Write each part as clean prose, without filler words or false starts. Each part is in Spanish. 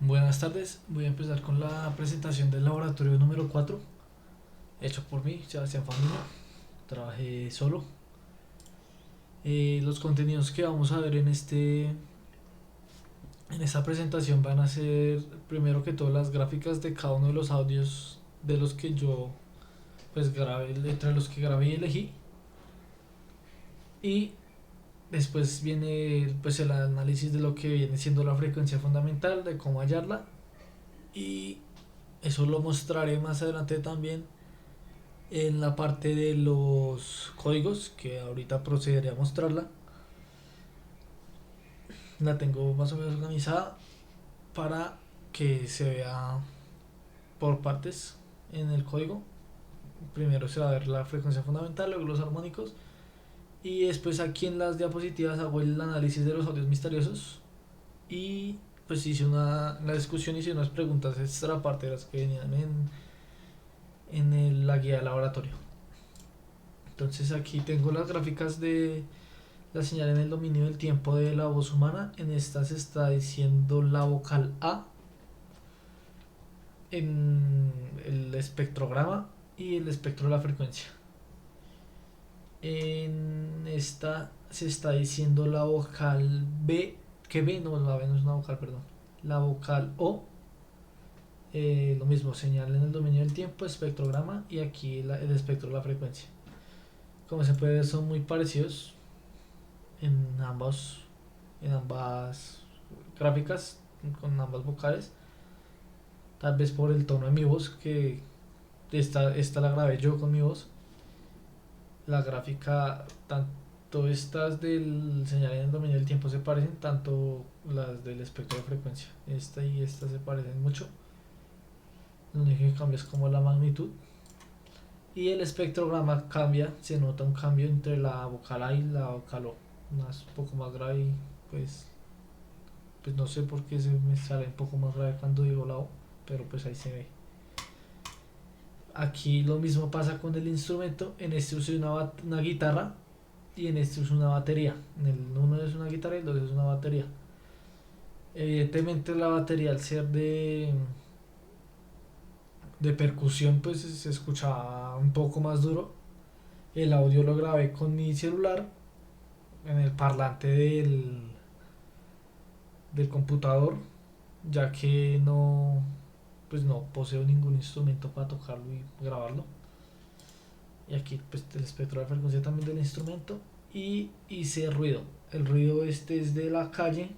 Buenas tardes, voy a empezar con la presentación del laboratorio número 4, hecho por mí, Sebastián Familia. Trabajé solo. Los contenidos que vamos a ver en esta presentación van a ser, primero que todo, las gráficas de cada uno de los audios de los que yo pues grabé, entre los que grabé y elegí. Y después viene pues el análisis de lo que viene siendo la frecuencia fundamental, de cómo hallarla. Y eso lo mostraré más adelante también en la parte de los códigos, que ahorita procederé a mostrarla. La tengo más o menos organizada para que se vea por partes en el código. Primero se va a ver la frecuencia fundamental, luego los armónicos, y después aquí en las diapositivas hago el análisis de los audios misteriosos. Y pues la discusión, hice unas preguntas extra parte de las que venían la guía de laboratorio. Entonces aquí tengo las gráficas de la señal en el dominio del tiempo de la voz humana. En esta se está diciendo la vocal A en el espectrograma y el espectro de la frecuencia. En esta se está diciendo la vocal B, que B no, la B no es una vocal, perdón. La vocal O, lo mismo, señal en el dominio del tiempo, espectrograma, y aquí el espectro de la frecuencia. Como se puede ver, son muy parecidos en en ambas gráficas, con ambas vocales. Tal vez por el tono de mi voz, que esta la grabé yo con mi voz. La gráfica, tanto estas del señal en el dominio del tiempo se parecen, tanto las del espectro de frecuencia. Esta y esta se parecen mucho. Lo único que cambia es como la magnitud. Y el espectrograma cambia, se nota un cambio entre la vocal A y la vocal O. Un poco más grave y pues no sé por qué se me sale un poco más grave cuando digo la O, pero pues ahí se ve. Aquí lo mismo pasa con el instrumento. En este uso una guitarra y en este uso una batería. En el uno es una guitarra y el otro es una batería. Evidentemente la batería, al ser de percusión, pues se escuchaba un poco más duro. El audio lo grabé con mi celular en el parlante del computador, ya que pues no poseo ningún instrumento para tocarlo y grabarlo. Y aquí pues el espectro de frecuencia también del instrumento. Y hice ruido. El ruido este es de la calle.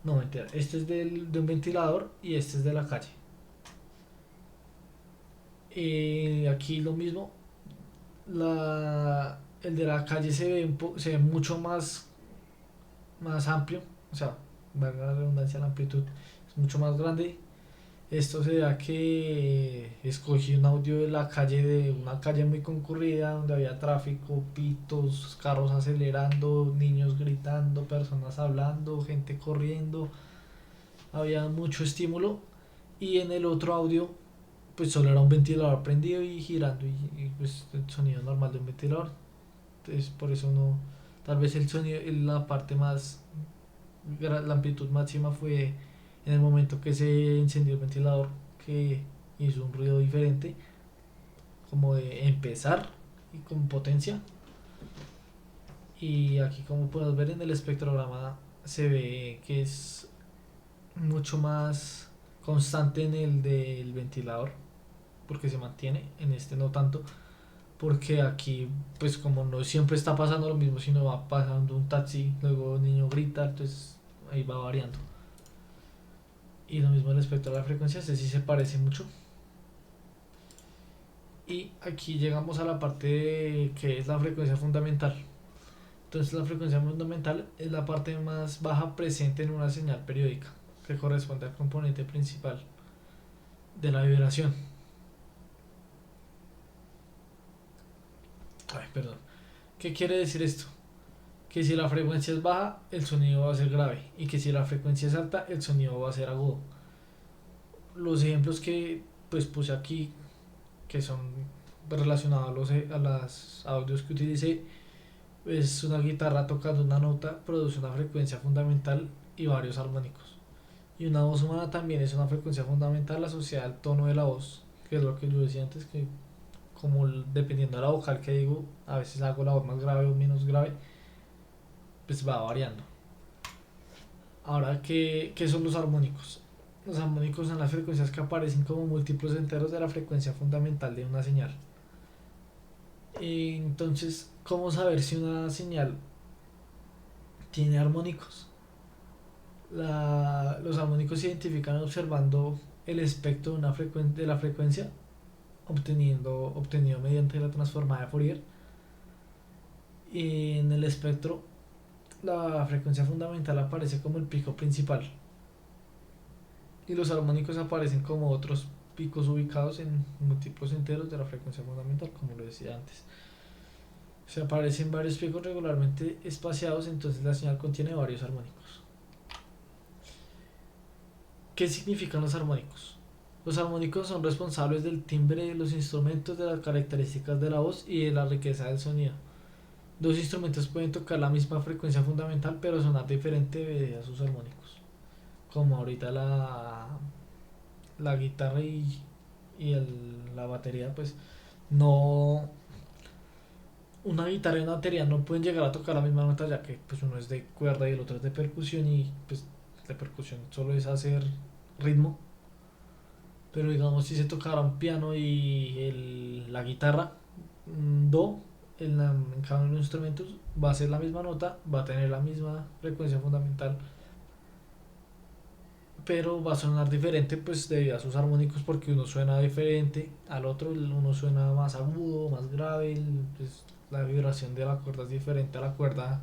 No, mentira. Este es de un ventilador y este es de la calle. Aquí lo mismo. El de la calle se ve mucho más amplio. O sea, valga la redundancia, la amplitud es mucho más grande. Esto se da que escogí un audio de la calle, de una calle muy concurrida, donde había tráfico, pitos, carros acelerando, niños gritando, personas hablando, gente corriendo. Había mucho estímulo. Y en el otro audio, pues solo era un ventilador prendido y girando, pues el sonido normal de un ventilador. Entonces, por eso no. Tal vez el sonido, la parte más, la amplitud máxima fue en el momento que se encendió el ventilador, que hizo un ruido diferente, como de empezar y con potencia. Y aquí, como puedes ver en el espectrograma, se ve que es mucho más constante en el del ventilador, porque se mantiene, en este no tanto, porque aquí pues como no siempre está pasando lo mismo, sino va pasando un taxi, luego un niño grita, entonces ahí va variando. Y lo mismo respecto a la frecuencia, este sí se parece mucho. Y aquí llegamos a la parte que es la frecuencia fundamental. Entonces la frecuencia fundamental es la parte más baja presente en una señal periódica, que corresponde al componente principal de la vibración. Ay, perdón. ¿Qué quiere decir esto? Que si la frecuencia es baja, el sonido va a ser grave, y que si la frecuencia es alta, el sonido va a ser agudo. Los ejemplos que pues puse aquí, que son relacionados a los audios que utilicé, es una guitarra tocando una nota, produce una frecuencia fundamental y varios armónicos. Y una voz humana también es una frecuencia fundamental asociada al tono de la voz, que es lo que yo decía antes, que como dependiendo de la vocal que digo, a veces hago la voz más grave o menos grave, pues va variando. Ahora, ¿qué son los armónicos? Los armónicos son las frecuencias que aparecen como múltiplos enteros de la frecuencia fundamental de una señal. Entonces, ¿cómo saber si una señal tiene armónicos? Los armónicos se identifican observando el espectro de, de la frecuencia obtenido mediante la transformada de Fourier. Y en el espectro, la frecuencia fundamental aparece como el pico principal y los armónicos aparecen como otros picos ubicados en múltiplos enteros de la frecuencia fundamental, como lo decía antes. Se aparecen varios picos regularmente espaciados, entonces la señal contiene varios armónicos. ¿Qué significan los armónicos? Los armónicos son responsables del timbre de los instrumentos, de las características de la voz y de la riqueza del sonido. Dos instrumentos pueden tocar la misma frecuencia fundamental pero sonar diferente debido a sus armónicos. Como ahorita la guitarra la batería, pues no. Una guitarra y una batería no pueden llegar a tocar la misma nota, ya que pues uno es de cuerda y el otro es de percusión, y pues de percusión solo es hacer ritmo. Pero digamos, si se tocara un piano y la guitarra, do, en cada uno de los instrumentos va a ser la misma nota, va a tener la misma frecuencia fundamental, pero va a sonar diferente pues debido a sus armónicos, porque uno suena diferente al otro, uno suena más agudo, más grave, pues, la vibración de la cuerda es diferente a la cuerda,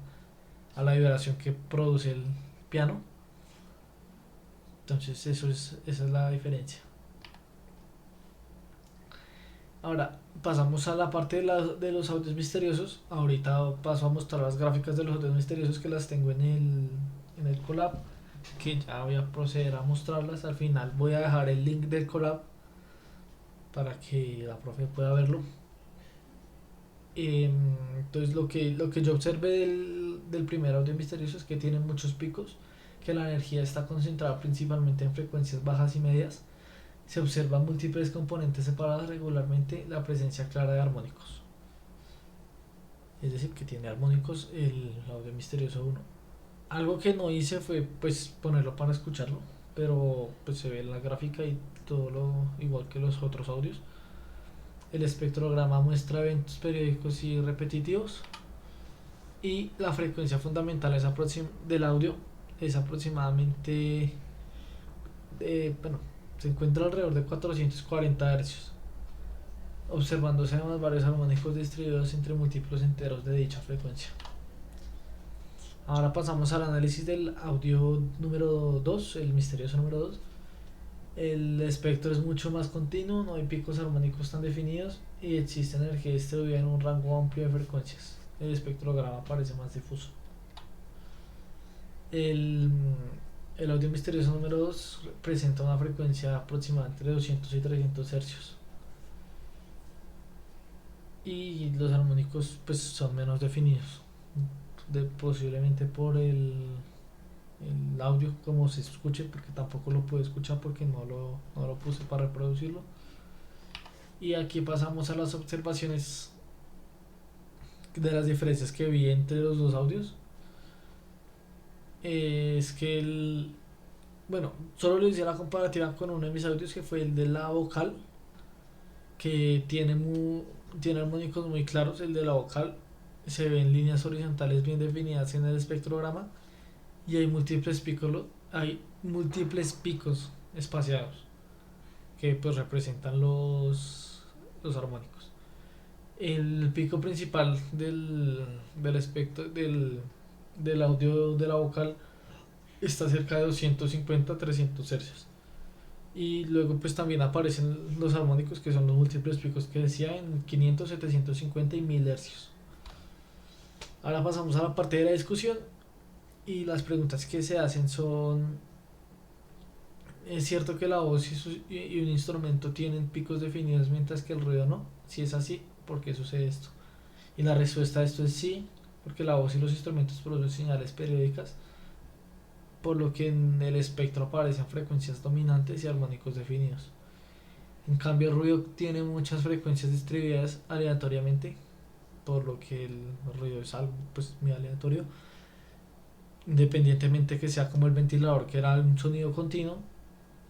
a la vibración que produce el piano. Entonces esa es la diferencia. Ahora pasamos a la parte de los audios misteriosos. Ahorita paso a mostrar las gráficas de los audios misteriosos, que las tengo en el collab, que ya voy a proceder a mostrarlas. Al final voy a dejar el link del collab para que la profe pueda verlo. Entonces lo que yo observé del primer audio misterioso es que tiene muchos picos, que la energía está concentrada principalmente en frecuencias bajas y medias. Se observan múltiples componentes separadas, regularmente la presencia clara de armónicos. Es decir, que tiene armónicos el audio misterioso 1. Algo que no hice fue pues ponerlo para escucharlo, pero pues se ve en la gráfica y todo lo igual que los otros audios. El espectrograma muestra eventos periódicos y repetitivos, y la frecuencia fundamental del audio es aproximadamente, bueno, se encuentra alrededor de 440 Hz, observándose además varios armónicos distribuidos entre múltiplos enteros de dicha frecuencia. Ahora pasamos al análisis del audio número 2, el misterioso número 2. El espectro es mucho más continuo, no hay picos armónicos tan definidos y existe energía distribuida en un rango amplio de frecuencias. El espectrograma parece más difuso. El, el audio misterioso número 2 presenta una frecuencia aproximada entre 200 y 300 Hz. Y los armónicos pues son menos definidos, posiblemente por el audio como se escuche, porque tampoco lo puedo escuchar porque no lo puse para reproducirlo. Y aquí pasamos a las observaciones de las diferencias que vi entre los dos audios. Es que bueno, solo le hice la comparativa con uno de mis audios, que fue el de la vocal, que tiene armónicos muy claros. El de la vocal se ven líneas horizontales bien definidas en el espectrograma, y hay múltiples picos espaciados que pues representan los armónicos. El pico principal del espectro del audio de la vocal está cerca de 250-300 Hz. Y luego pues también aparecen los armónicos, que son los múltiples picos que decía, en 500, 750 y 1000 Hz. Ahora pasamos a la parte de la discusión, y las preguntas que se hacen son: ¿es cierto que la voz y un instrumento tienen picos definidos mientras que el ruido no? Si es así, ¿por qué sucede esto? Y la respuesta a esto es sí, porque la voz y los instrumentos producen señales periódicas por lo que en el espectro aparecen frecuencias dominantes y armónicos definidos. En cambio, el ruido tiene muchas frecuencias distribuidas aleatoriamente, por lo que el ruido es algo pues muy aleatorio, independientemente que sea como el ventilador, que era un sonido continuo.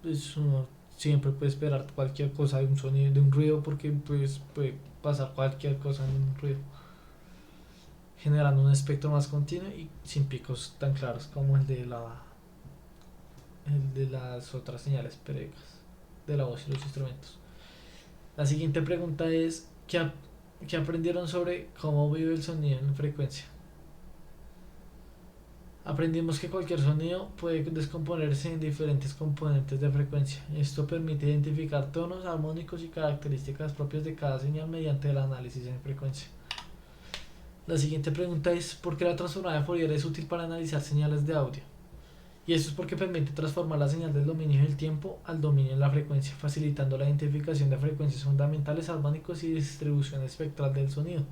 Pues uno siempre puede esperar cualquier cosa de un sonido, de un ruido, porque pues puede pasar cualquier cosa en un ruido, generando un espectro más continuo y sin picos tan claros como el de las otras señales periódicas de la voz y los instrumentos. La siguiente pregunta es, ¿qué aprendieron sobre cómo vive el sonido en frecuencia? Aprendimos que cualquier sonido puede descomponerse en diferentes componentes de frecuencia. Esto permite identificar tonos armónicos y características propias de cada señal mediante el análisis en frecuencia. La siguiente pregunta es, ¿por qué la transformada de Fourier es útil para analizar señales de audio? Y esto es porque permite transformar la señal del dominio del tiempo al dominio de la frecuencia, facilitando la identificación de frecuencias fundamentales, armónicos y distribución espectral del sonido.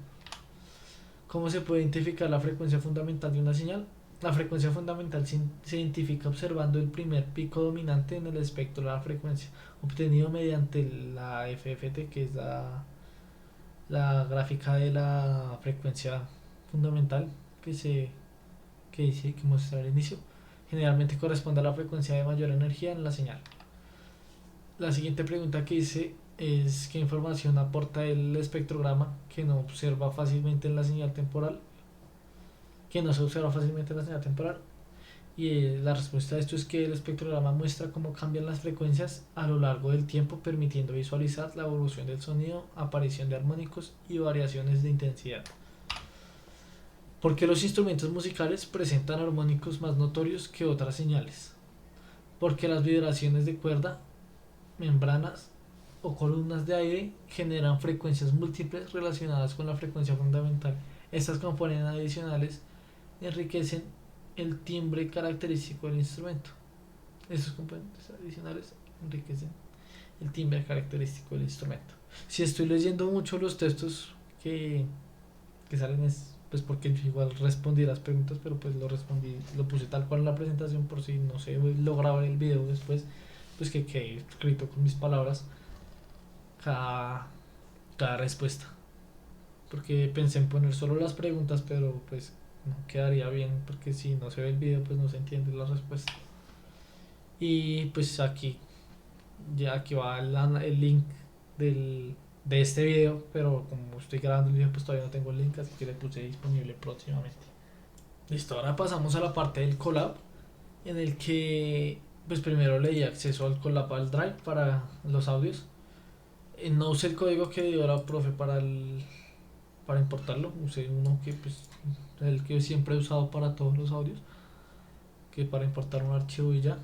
¿Cómo se puede identificar la frecuencia fundamental de una señal? La frecuencia fundamental se identifica observando el primer pico dominante en el espectro de la frecuencia, obtenido mediante la FFT, que es la gráfica de la frecuencia fundamental que mostré al inicio. Generalmente corresponde a la frecuencia de mayor energía en la señal. La siguiente pregunta que hice es qué información aporta el espectrograma que no observa fácilmente en la señal temporal, que no se observa fácilmente en la señal temporal. Y la respuesta a esto es que el espectrograma muestra cómo cambian las frecuencias a lo largo del tiempo, permitiendo visualizar la evolución del sonido, aparición de armónicos y variaciones de intensidad. ¿Por qué los instrumentos musicales presentan armónicos más notorios que otras señales? Porque las vibraciones de cuerda, membranas o columnas de aire generan frecuencias múltiples relacionadas con la frecuencia fundamental. Estas componentes adicionales enriquecen el timbre característico del instrumento. Estos componentes adicionales enriquecen el timbre característico del instrumento. Si estoy leyendo mucho los textos que salen, es pues porque igual respondí las preguntas, pero pues lo respondí, lo puse tal cual en la presentación, por si no sé, lograba ver el video después, pues que quede escrito con mis palabras cada, cada respuesta. Porque pensé en poner solo las preguntas, pero pues no quedaría bien, porque si no se ve el video pues no se entiende la respuesta. Y pues aquí va el link de este video, pero como estoy grabando el video pues todavía no tengo el link, así que le puse disponible próximamente. Listo, ahora pasamos a la parte del collab, en el que pues primero le di acceso al collab al drive para los audios. No usé el código que dio la profe para importarlo, usé uno que pues el que siempre he usado para todos los audios, que para importar un archivo y ya,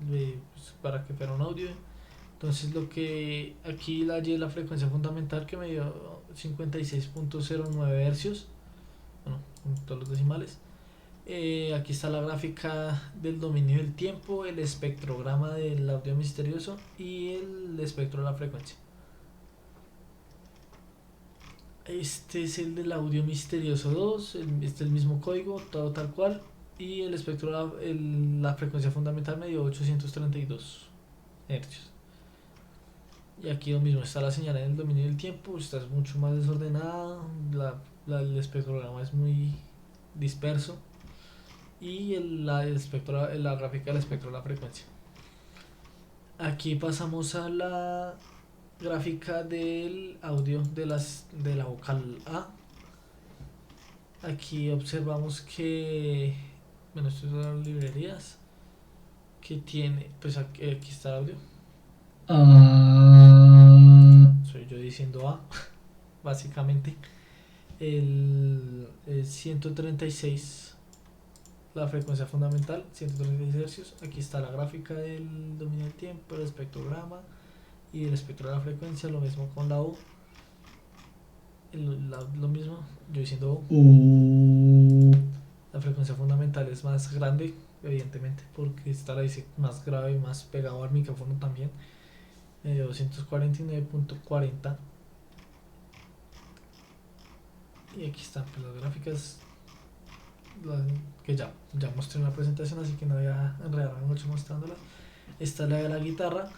pues, para que fuera un audio. Entonces lo que aquí la frecuencia fundamental que me dio 56.09 hercios, bueno, con todos los decimales. Aquí está la gráfica del dominio del tiempo, el espectrograma del audio misterioso y el espectro de la frecuencia. Este es el del audio misterioso 2, este es el mismo código, todo tal cual. Y el espectro, la frecuencia fundamental me dio 832 hercios. Y aquí lo mismo, está la señal en el dominio del tiempo, esta es mucho más desordenada, el espectrograma es muy disperso. Y la gráfica del espectro de la frecuencia. Aquí pasamos a la gráfica del audio de la vocal A. Aquí observamos que, bueno, estas son las librerías que tiene, pues aquí está el audio. Soy yo diciendo A, básicamente. El 136, la frecuencia fundamental, 136 Hz. Aquí está la gráfica del dominio del tiempo, el espectrograma y el espectro de la frecuencia. Lo mismo con la U. Lo mismo, yo diciendo U. La frecuencia fundamental es más grande, evidentemente, porque esta la dice más grave y más pegado al micrófono también. 249.40. Y aquí están pues, las gráficas. que ya mostré en la presentación, así que no voy a enredarme mucho mostrándola. Esta es la de la guitarra,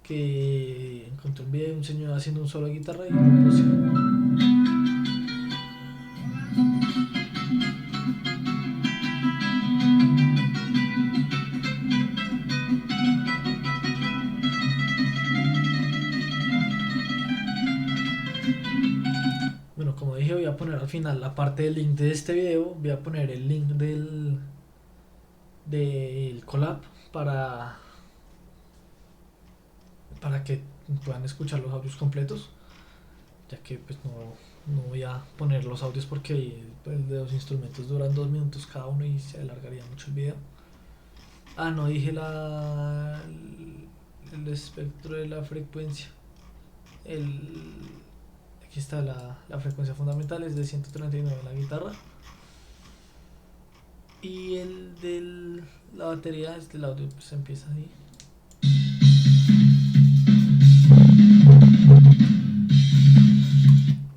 que encontré un video de un señor haciendo un solo de guitarra y lo puse. Bueno, como dije, voy a poner al final la parte del link de este video, voy a poner el link del collab para, para que puedan escuchar los audios completos, ya que pues no voy a poner los audios porque el de los instrumentos duran 2 minutos cada uno y se alargaría mucho el video. Ah, no dije el espectro de la frecuencia. Aquí está la frecuencia fundamental, es de 139 en la guitarra. Y el de la batería, el audio pues empieza ahí.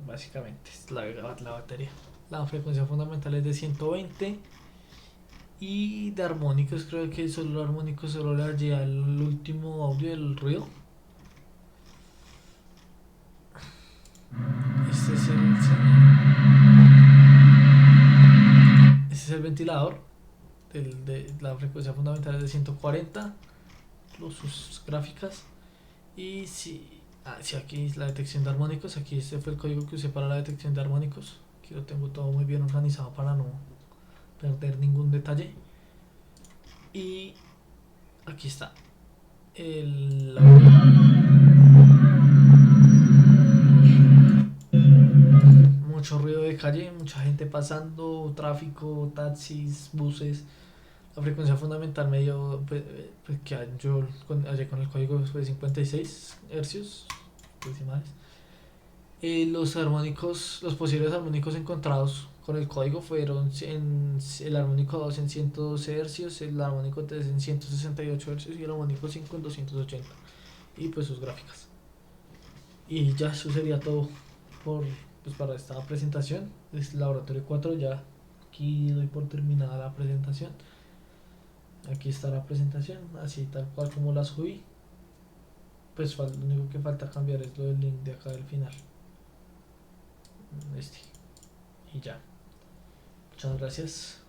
Básicamente es la batería. La frecuencia fundamental es de 120. Y de armónicos, creo que solo el armónico solo le hallé el último audio del ruido. Este es el ventilador. De la frecuencia fundamental es de 140. Sus gráficas. Y si aquí es la detección de armónicos. Aquí este fue el código que usé para la detección de armónicos. Aquí lo tengo todo muy bien organizado para no perder ningún detalle. Y aquí está el mucho ruido de calle, mucha gente pasando, tráfico, taxis, buses. La frecuencia fundamental medio pues que yo hallé con el código fue 56 hercios decimales. Los armónicos, los posibles armónicos encontrados con el código fueron el armónico 2 en 112 hercios, el armónico 3 en 168 hercios y el armónico 5 en 280. Y pues sus gráficas. Y ya eso sería todo por, pues para esta presentación. Es Laboratorio 4, ya aquí doy por terminada la presentación. Aquí está la presentación, así tal cual como la subí. Pues lo único que falta cambiar es lo del link de acá del final. Y ya. Muchas gracias.